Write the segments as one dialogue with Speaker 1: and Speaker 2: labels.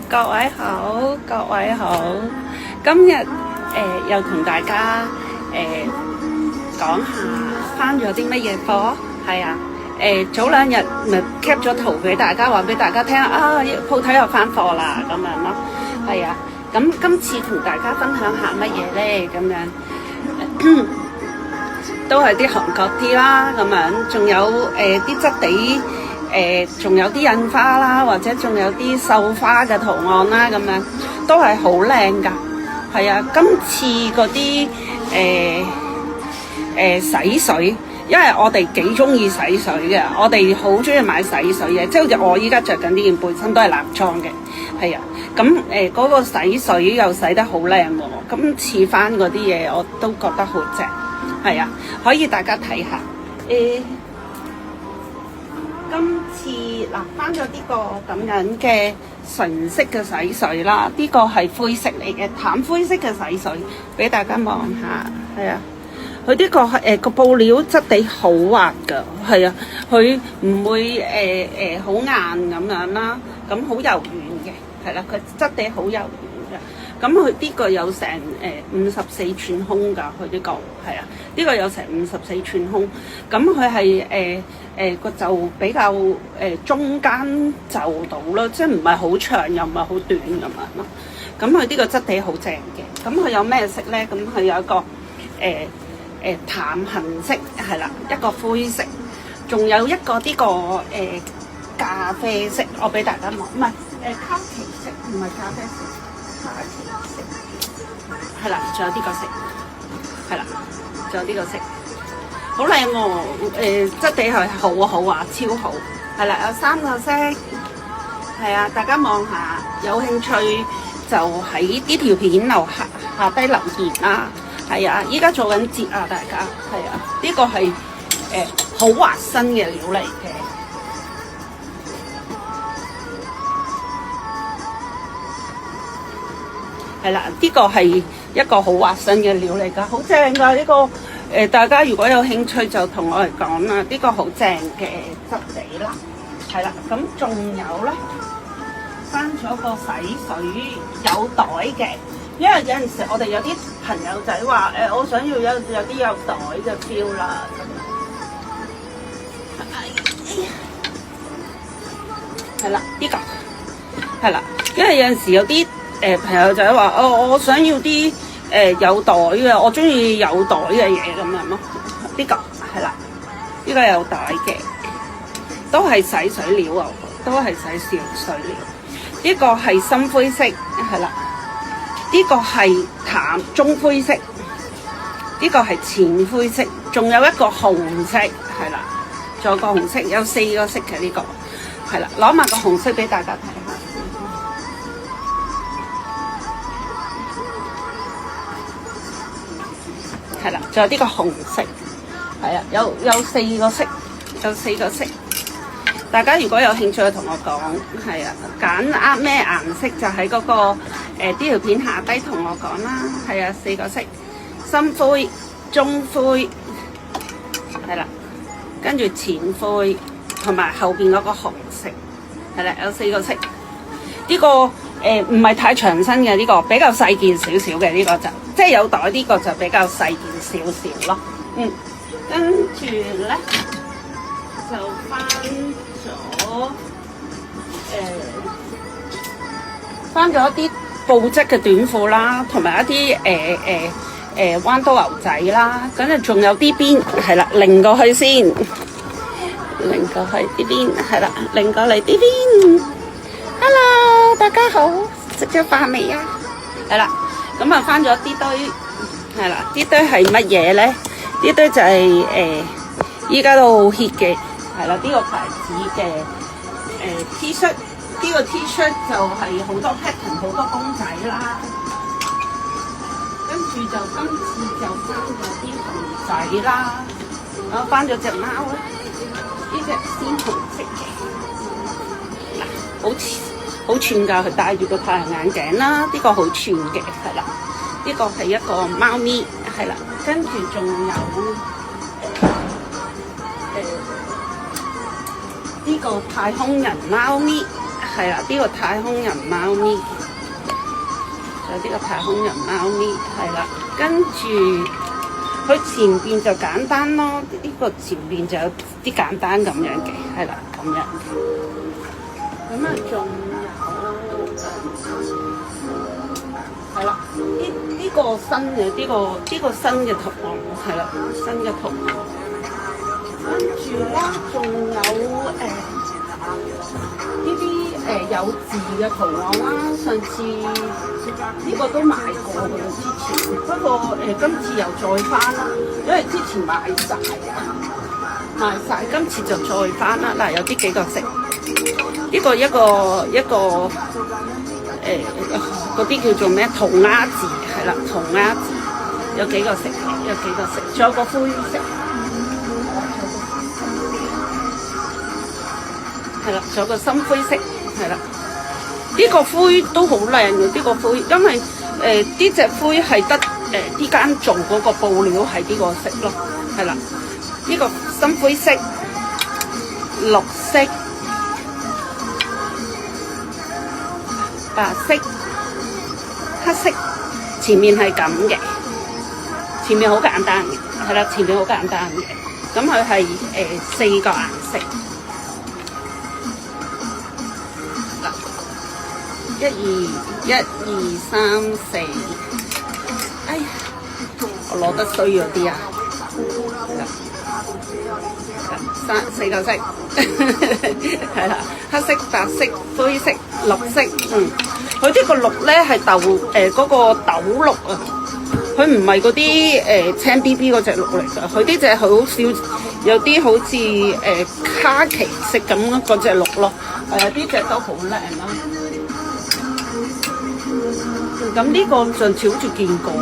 Speaker 1: 各位好，各位好。今日又同大家講下返咗啲乜嘢課，係啊。早兩日咪 cap 咗圖俾大家，話俾大家聽啊，鋪頭又返課啦咁樣咯，係啊。咁今次同大家分享下乜嘢咧？咁樣都係啲韓國啲啦，咁樣仲有啲質地。仲有啲印花啦，或者仲有啲繡花嘅圖案啦，咁樣都係好靚噶。係啊，今次嗰啲洗水，因為我哋幾中意洗水嘅，我哋好中意買洗水嘅，即係好似我依家着緊呢件背心都係男裝嘅，係啊。咁嗰個洗水又洗得好靚喎，今次翻嗰啲嘢我都覺得好正，係啊，可以大家睇下。今次嗱翻咗呢個咁樣嘅純色嘅洗水啦，呢個係灰色嚟嘅，淡灰色嘅洗水，俾大家望下，係啊，佢呢個係個布料質地好滑㗎，係啊，佢唔會好硬咁樣啦，咁好柔軟嘅，係啦，佢質地好柔軟嘅。咁佢呢個有成54寸胸㗎，佢呢個係啊，呢個有成54寸胸，咁佢係個袖比較中間袖到啦，即係唔係好長又唔係好短咁樣咯。咁佢呢個質地好正嘅。咁佢有咩色咧？咁佢有一個淡杏色係啦，一個灰色，仲有一個呢個咖啡色，我俾大家望，唔係卡其色，唔係咖啡色。係啦，仲有呢個色，係啦，仲有呢個色，好靚喎！質地係好啊，超好，係啦，有3個色，係啊，大家望下，有興趣就喺呢條片下低留言啦，係啊，依家做緊節啊，大家，係啊，呢個係好滑身嘅料嚟嘅。係啦，呢個係一個好滑身嘅料嚟㗎，好正㗎呢個。大家如果有興趣就同我嚟講啦，呢個好正嘅質地啦。係啦，咁仲有咧，翻咗個洗水有袋嘅，因為有陣時我哋有啲朋友仔話我想要有啲有袋嘅 feel 啦。係啦，呢個係啦，因為有陣時有啲朋友仔話我想要啲有袋嘅，我中意有袋嘅嘢咁樣咯。呢個係啦，呢個有袋嘅，都係洗水料啊，都係洗水料。呢個係深灰色，係啦。呢個係淡中灰色，呢個係淺灰色，仲有一個紅色，係啦，仲有個紅色，有4個色嘅呢個，係啦，攞埋個紅色俾大家睇下。係啦，仲有呢個紅色，係啊，有4個色，有4個色。大家如果有興趣同我講，係啊，揀啱咩顏色就喺嗰個呢條片下低同我講啦。係啊，4個色，深灰、中灰，係啦，跟住淺灰，同埋後邊嗰個紅色，係啦，有4個色。呢個唔係太長身嘅，呢個比較細件少少嘅，呢個就即係有袋，呢個就比較細件少少咯。跟住咧就翻咗啲布織嘅短褲啦，同埋一啲彎刀牛仔啦，咁就仲有啲邊係啦，擰過去先，擰過去呢邊係啦，擰過嚟呢邊。Hello， 大家好，食咗飯未啊？係啦，咁啊翻咗啲堆，係啦，啲堆係乜嘢咧？呢堆就係依家都好 hit 嘅，係啦，呢個牌子嘅T 恤，呢個 T 恤就係好多 pattern， 好多公仔啦。跟住就今次就翻咗啲熊仔啦，我翻咗隻貓啦，呢隻鮮紅色嘅，嗱好串㗎，佢戴住個太陽眼鏡啦，呢個好串嘅，係啦，呢個係一個貓咪，係啦，跟住仲有呢個太空人貓咪，係啦，呢個太空人貓咪，就呢個太空人貓咪係啦，跟住佢前邊就簡單咯，呢個前邊就有啲簡單咁樣嘅，係啦咁樣嘅。咁啊，仲有係啦，呢個新嘅呢個新嘅圖案係啦，新嘅圖案。跟住咧，仲有呢啲有字嘅圖案啦。上次呢個都買過嘅啦，之前不過今次又再翻啦，因為之前賣晒，今次就再翻啦。嗱，有啲幾個色，呢個一個嗰啲叫做咩塗鴉字係啦，塗鴉字有幾個色，仲有個灰色。係啦，仲有個深灰色，係啦，呢個灰都好靚嘅，呢個灰，因為呢隻灰係得呢間做嗰個布料係呢個色咯，係啦，呢個深灰色、綠色、白色、黑色，前面係咁嘅，前面好簡單嘅，係啦，前面好簡單嘅，咁佢係4個顏色。1、2、3、4，哎呀，我攞得衰咗啲啊！4個色，係啦，黑色、白色、灰色、綠色，佢呢個綠咧係嗰個豆綠啊，佢唔係嗰啲青 BB 嗰隻綠嚟㗎，佢呢隻好少，有啲好似卡其色咁嗰隻綠咯，呢隻都好靚啦。咁呢個上次好似見過，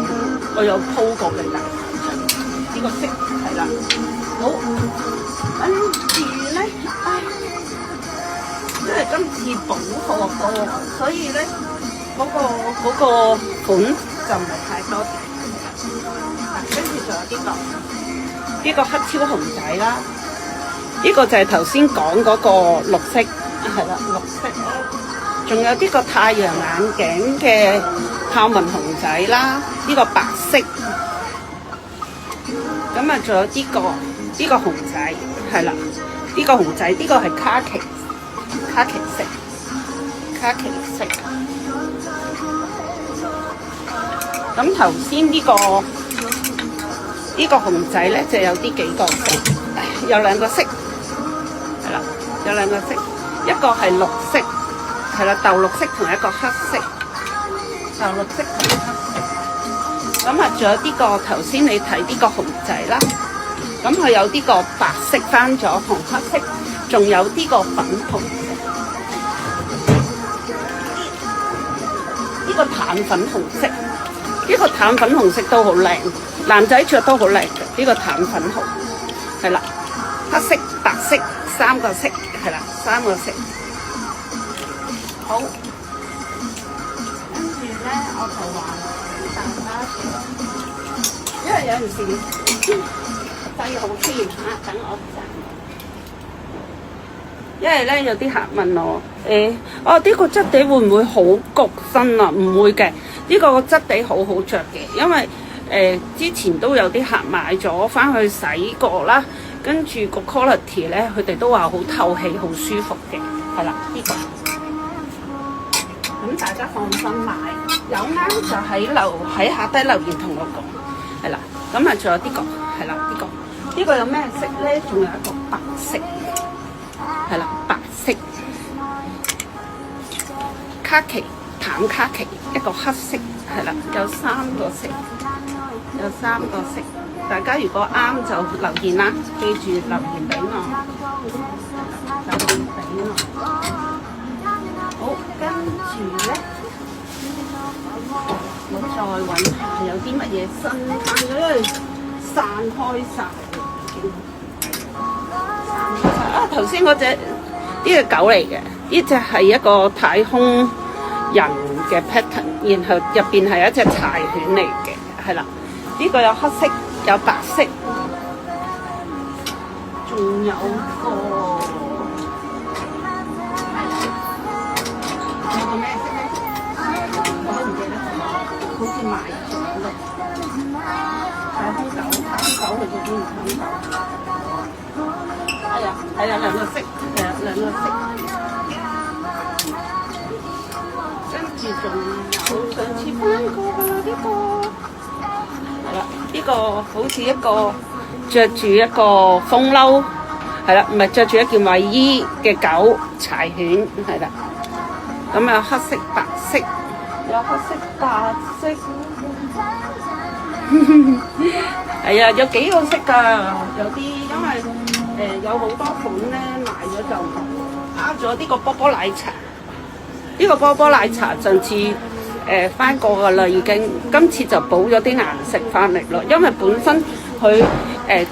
Speaker 1: 我有鋪過嘅，呢個色係啦。好，跟住咧，因為今次補貨多，所以咧嗰個款就唔係太多。跟住仲有呢個黑超熊仔啦，呢個就係頭先講嗰個綠色，係啦，綠色。仲有呢個太陽眼鏡嘅豹紋熊仔啦，呢個白色。咁啊，仲有呢個熊仔，係啦，呢個熊仔，呢個係卡其色。咁頭先呢個熊仔咧就有幾個色，有2個色，係啦，有2個色，一個係綠色。係啦，豆綠色同一個黑色，豆綠色同黑色。咁啊，仲有呢個頭先你睇呢個熊仔啦，咁佢有呢個白色翻咗同黑色，仲有呢個粉紅色，呢個淡粉紅色，呢個淡粉紅色都好靚，男仔着都好靚嘅。呢個淡粉紅係啦，黑色、白色3個色，係啦，3個色。好，跟住咧，我就話大家，因為有陣時掣好先嚇，等我陣。因為咧有啲客問我，呢個質地會唔會好焗身啊？唔會嘅，呢個質地好好着嘅，因為之前都有啲客買咗翻去洗過啦，跟住個 quality 咧，佢哋都話好透氣、好舒服嘅，係啦，呢個。咁大家放心買，有啱就喺下低留言同我講，係啦。咁啊，仲有呢個，係啦，呢個有咩色咧？仲有一個白色，係啦，白色，卡其，淡卡其，一個黑色，係啦，有3個色，大家如果啱就留言啦，記住留言俾我，好，跟住咧，我再揾下有啲乜嘢新翻咗，因為散開晒。啊，頭先嗰隻呢隻狗嚟嘅，呢隻係一個太空人嘅 pattern， 然後入邊係一隻柴犬嚟嘅，係啦。呢個有黑色，有白色，仲有個係啊，兩個色，係啊，兩個色。跟住仲有上次翻過㗎啦，呢個係啦，呢個好似一個着住一個風褸，係啦，唔係着住一件衞衣嘅狗柴犬，係啦。咁有黑色、白色，有黑色、白色。係啊，有幾個色㗎，有啲因為有好多款咧賣咗就啱咗呢個波波奶茶。呢個波波奶茶上次翻過㗎啦，已經今次就補咗啲顏色翻嚟咯，因為本身佢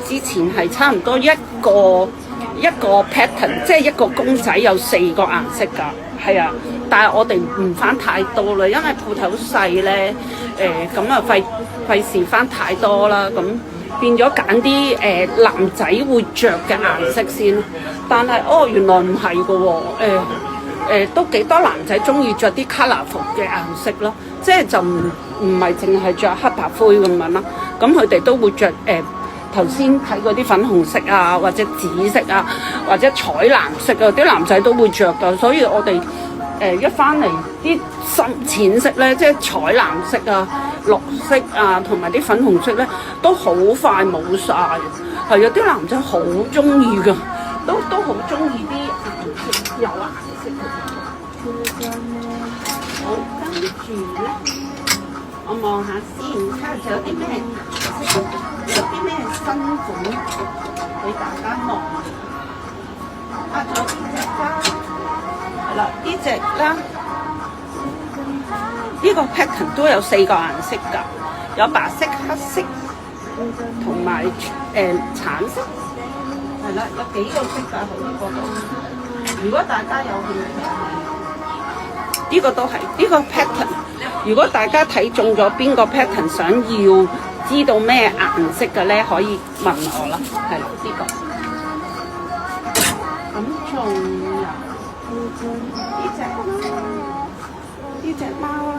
Speaker 1: 之前係差唔多一個 pattern， 即係一個公仔有4個顏色㗎，係啊，但係我哋唔翻太多啦，因為鋪頭細咧，咁啊費事翻太多啦，咁變咗揀啲男仔會着嘅顏色先，但係原來唔係㗎喎，都幾多男仔中意着啲 colourful 嘅顏色咯，即係就唔係淨係着黑白灰咁樣啦，咁佢哋都會着頭先睇嗰啲粉紅色啊，或者紫色啊，或者彩藍色啊，啲男仔都會着㗎，所以我哋一翻嚟啲深淺色咧，即係彩藍色啊、綠色啊，同埋啲粉紅色咧，都好快冇晒。係有啲男仔好中意㗎，都好中意啲顏色有顏色嘅。好，跟住咧，我望下先，睇下仲有啲咩新款俾大家望。仲有邊隻啦？係啦，呢隻啦，呢個 pattern 都有4個顏色㗎，有白色、黑色同埋橙色。係啦，有幾個色㗎，好呢個都。如果大家有興趣，呢個都係呢個 pattern。如果大家睇中咗邊個 pattern， 想要知道咩顏色嘅咧，可以問我啦。係啦，呢個。咁仲有呢隻貓啦，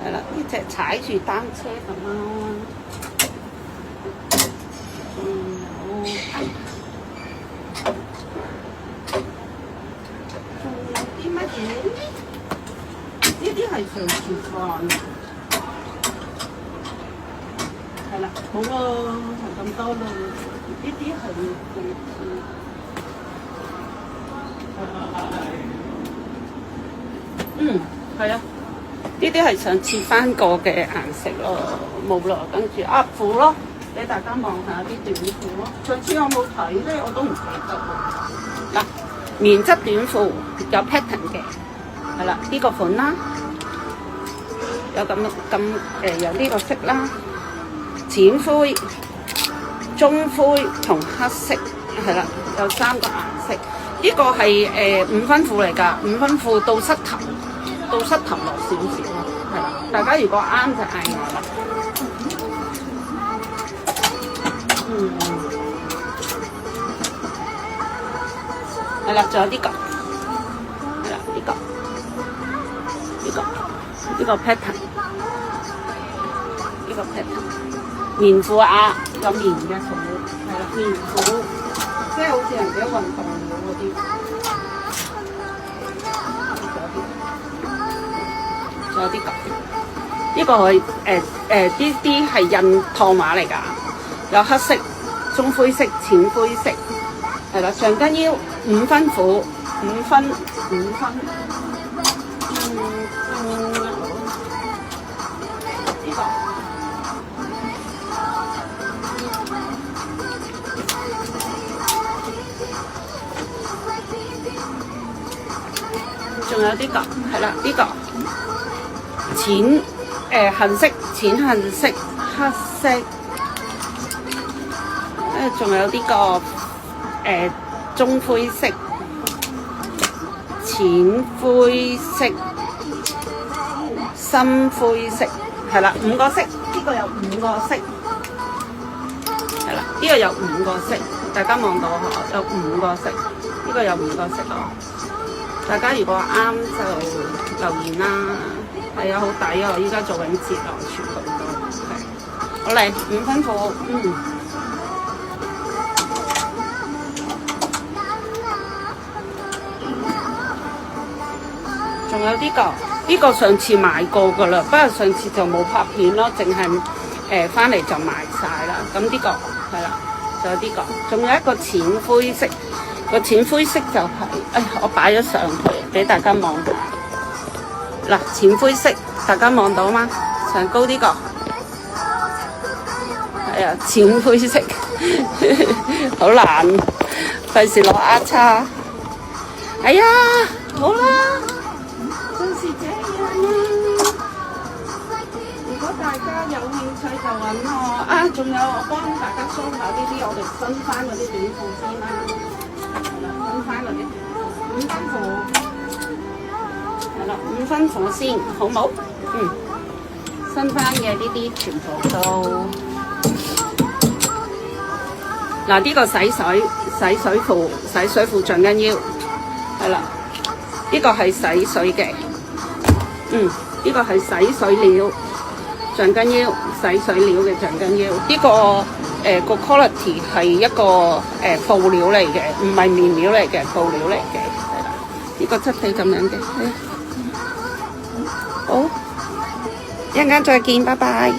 Speaker 1: 係啦，呢隻踩住單車嘅貓啦。仲有啲乜嘢？呢啲係上次飯。係啦，好咯，係咁多咯。呢啲係係啊，呢啲係上次翻過嘅顏色咯，冇啦。跟住鴨褲咯，俾大家望下啲短褲咯。上次我冇睇咧，我都唔記得喎。嗱，棉質短褲有 pattern 嘅，係啦，呢個款啦，有有呢個色啦。淺灰、中灰同黑色，係啦，有3個顏色。呢個係5分褲嚟㗎，5分褲到膝頭落少少，係啦。大家如果啱就嗌我啦。係啦，仲有呢個，係啦，呢個 pattern， 呢個 pattern。棉褲啊，有棉嘅褲，係啦，棉褲，即係好似人哋運動褲嗰啲。仲有啲咁，呢個係啲係印燙碼嚟㗎，有黑色、中灰色、淺灰色，係啦，上跟腰5分褲，5分。呢個。仲有呢個，係啦，呢個淺杏色、淺杏色、黑色，仲有呢個中灰色、淺灰色、深灰色，係啦，5個色，呢個有5個色，係啦，呢個有5個色，大家望到嗬，有5個色，呢個有5個色咯。大家如果啱就留言啦，係啊，好抵啊！依家做緊節啊，全部都係好嚟5分褲，仲有呢個上次買過噶啦，不過上次就冇拍片咯，淨係翻嚟就賣晒啦。咁呢個係啦，仲有呢個，仲有一個淺灰色，個淺灰色就係，我擺咗上去俾大家望下。嗱，淺灰色，大家望到嗎？上高呢個，係啊，淺灰色，好難，費事攞丫叉。哎呀，好啦。就是這樣啦。如果大家有興趣就揾我啊，仲有我幫大家 show 下呢啲我哋新翻嗰啲短褲先啦。係啦，新翻嗰啲5分褲，係啦，5分褲先，好冇？新翻嘅呢啲全部都嗱，呢個洗水褲橡筋腰，係啦。呢個係洗水嘅，呢個係洗水料橡筋腰，洗水料嘅橡筋腰。呢個個 quality 係一個布料嚟嘅，唔係面料嚟嘅，布料嚟嘅，係啦。呢個質地咁樣嘅，好，一陣間再見，拜拜。